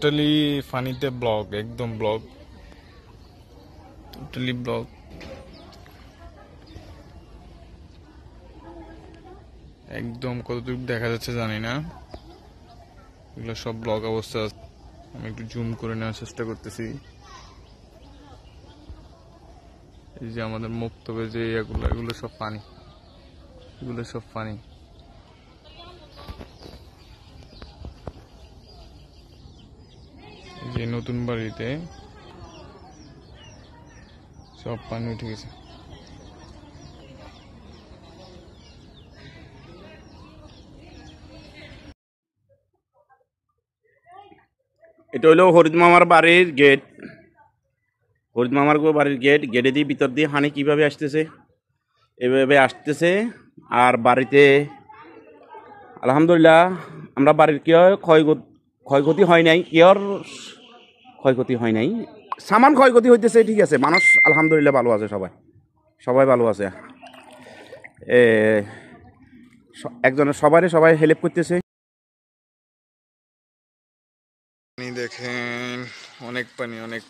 Totally ফানিতে blog, একদম blog, totally blog. একদম কতটুকু দেখা যাচ্ছে জানি না, এগুলো সব ব্লগ অবস্থা আছে। আমি একটু জুম করে নেওয়ার চেষ্টা করতেছি। এই যে আমাদের মুক্তবে যে এগুলো, এগুলো সব পানি, এগুলো সব পানি। এই যে নতুন বাড়িতে সব পানি উঠে গেছে। এটা হলো হরিদ মামার বাড়ির গেট। হরিদ মামার বাড়ির গেট, গেটে দিয়ে ভিতর দিয়ে হানি কিভাবে আসতেছে, এভাবে আসতেছে। আর বাড়িতে আলহামদুলিল্লাহ আমরা বাড়ির কেউ ক্ষয়ক্ষতি হয় নাই, কেউর ক্ষয়ক্ষতি হয় নাই। সামান ক্ষয়ক্ষতি হইতেছে, ঠিক আছে, মানুষ আলহামদুলিল্লাহ ভালো আছে, সবাই সবাই ভালো আছে। একজনের সবাই হেল্প করতেছে। পানি দেখেন, অনেক পানি, অনেক।